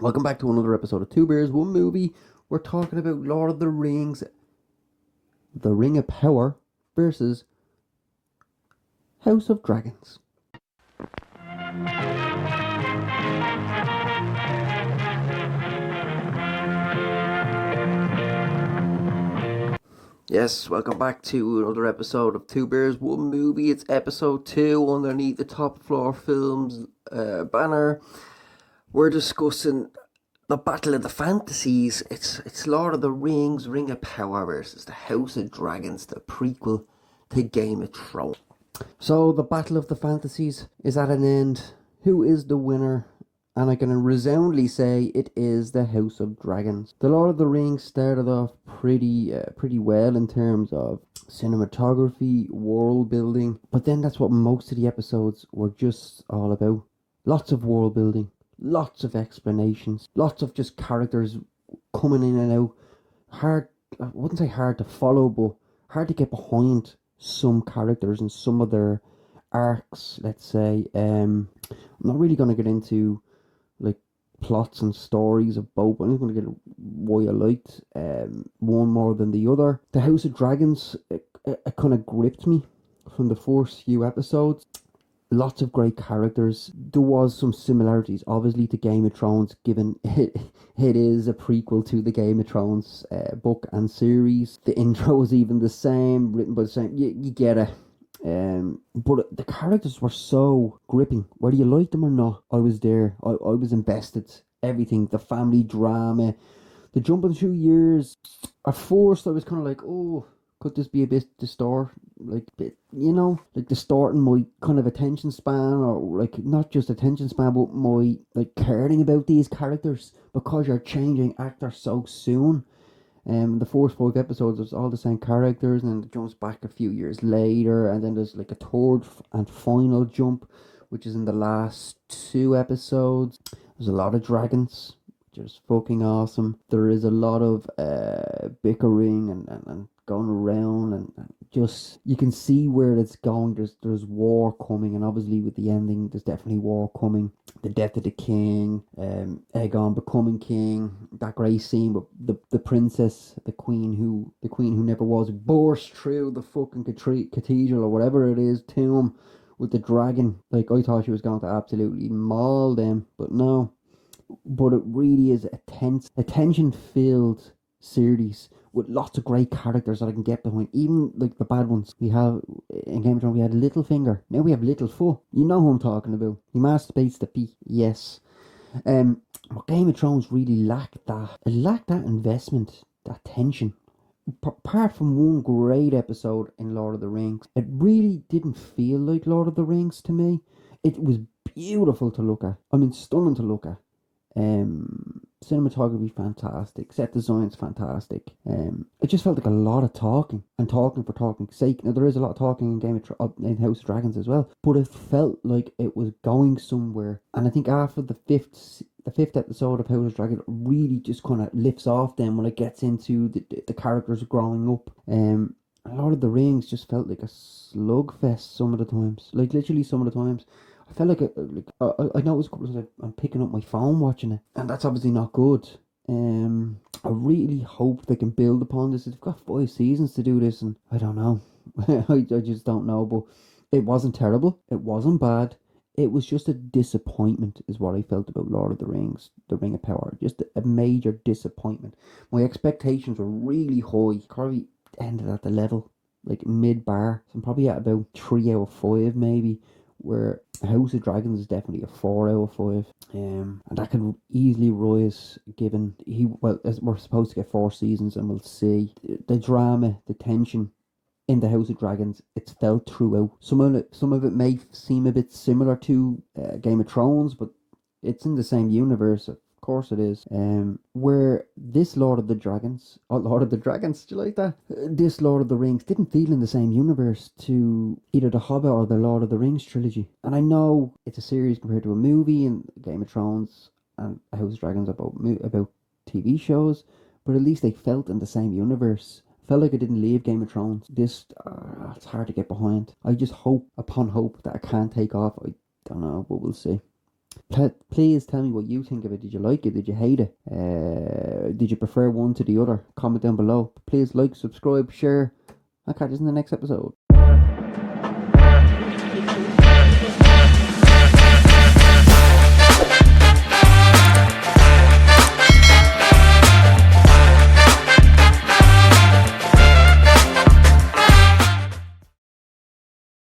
Welcome back to another episode of Two Bears, One Movie. We're talking about Lord of the Rings, The Ring of Power versus House of Dragons. Yes, welcome back to another episode of Two Bears, One Movie. It's episode 2 underneath the Top Floor Films banner. We're discussing the Battle of the Fantasies. It's Lord of the Rings, Ring of Power versus the House of Dragons, the prequel to Game of Thrones. So the Battle of the Fantasies is at an end. Who is the winner? And I can resoundingly say it is the House of Dragons. The Lord of the Rings started off pretty well in terms of cinematography, world building, but then that's what most of the episodes were just all about. Lots of world building, lots of explanations, lots of just characters coming in and out. I wouldn't say hard to follow, but hard to get behind some characters and some of their arcs, let's say. I'm not really going to get into like plots and stories of both. I'm just going to get why I liked one more than the other. The House of Dragons, it kind of gripped me from the first few episodes. Lots of great characters. There was some similarities, obviously, to Game of Thrones, given it is a prequel to the Game of Thrones book and series. The intro was even the same, written by the same. You get it. But the characters were so gripping. Whether you liked them or not, I was there. I was invested. Everything, the family drama, the jumping through years. At first, I was kind of like, oh, could this be a bit distorting my kind of attention span, or like not just attention span, but my like caring about these characters, because you're changing actors so soon. The first 5 episodes was all the same characters, and then it jumps back a few years later, and then there's like a third and final jump, which is in the last 2 episodes. There's a lot of dragons, which is fucking awesome. There is a lot of bickering and going around, and just you can see where it's going. There's war coming, and obviously with the ending, there's definitely war coming. The death of the king, Aegon becoming king, that great scene with the princess, the queen who never was, burst through the fucking cathedral or whatever it is, tomb, with the dragon. Like, I thought she was going to absolutely maul them, but no. But it really is a tense, attention-filled series with lots of great characters that I can get behind, even like the bad ones. We have in Game of Thrones, we had Littlefinger. Now we have Littlefoot. You know who I'm talking about. He masturbates the feet. Yes. But Game of Thrones really lacked that. It lacked that investment, that tension. Apart from one great episode in Lord of the Rings, it really didn't feel like Lord of the Rings to me. It was beautiful to look at. I mean, stunning to look at. Cinematography fantastic, set designs fantastic. It just felt like a lot of talking, and talking for talking's sake. Now there is a lot of talking in in House of Dragons as well, but it felt like it was going somewhere. And I think after the fifth episode of House of Dragons, it really just kind of lifts off then when it gets into the characters growing up. A lot of the Rings just felt like a slugfest some of the times, like literally some of the times. I felt like I noticed a couple of times I'm picking up my phone watching it, and that's obviously not good. I really hope they can build upon this. They've got 5 seasons to do this, and I don't know. I just don't know, but it wasn't terrible. It wasn't bad. It was just a disappointment, is what I felt about Lord of the Rings, The Ring of Power. Just a major disappointment. My expectations were really high. Probably ended at the level, like mid-bar. So I'm probably at about 3 out of 5, maybe. Where House of Dragons is definitely a 4 out of 5. And that could easily rise, given as we're supposed to get 4 seasons, and we'll see the drama, the tension in the House of Dragons. It's felt throughout. Some of it may seem a bit similar to Game of Thrones, but it's in the same universe. Of course it is. Where this Lord of the Dragons, do you like that? This Lord of the Rings didn't feel in the same universe to either the Hobbit or the Lord of the Rings trilogy. And I know it's a series compared to a movie, and Game of Thrones and House of Dragons about TV shows, but at least they felt in the same universe. Felt like I didn't leave Game of Thrones. This, it's hard to get behind. I just hope upon hope that I can't take off. I don't know, but we'll see. Please tell me what you think of it. Did you like it? Did you hate it? Did you prefer one to the other? Comment down below. Please like, subscribe, share. I'll catch you in the next episode.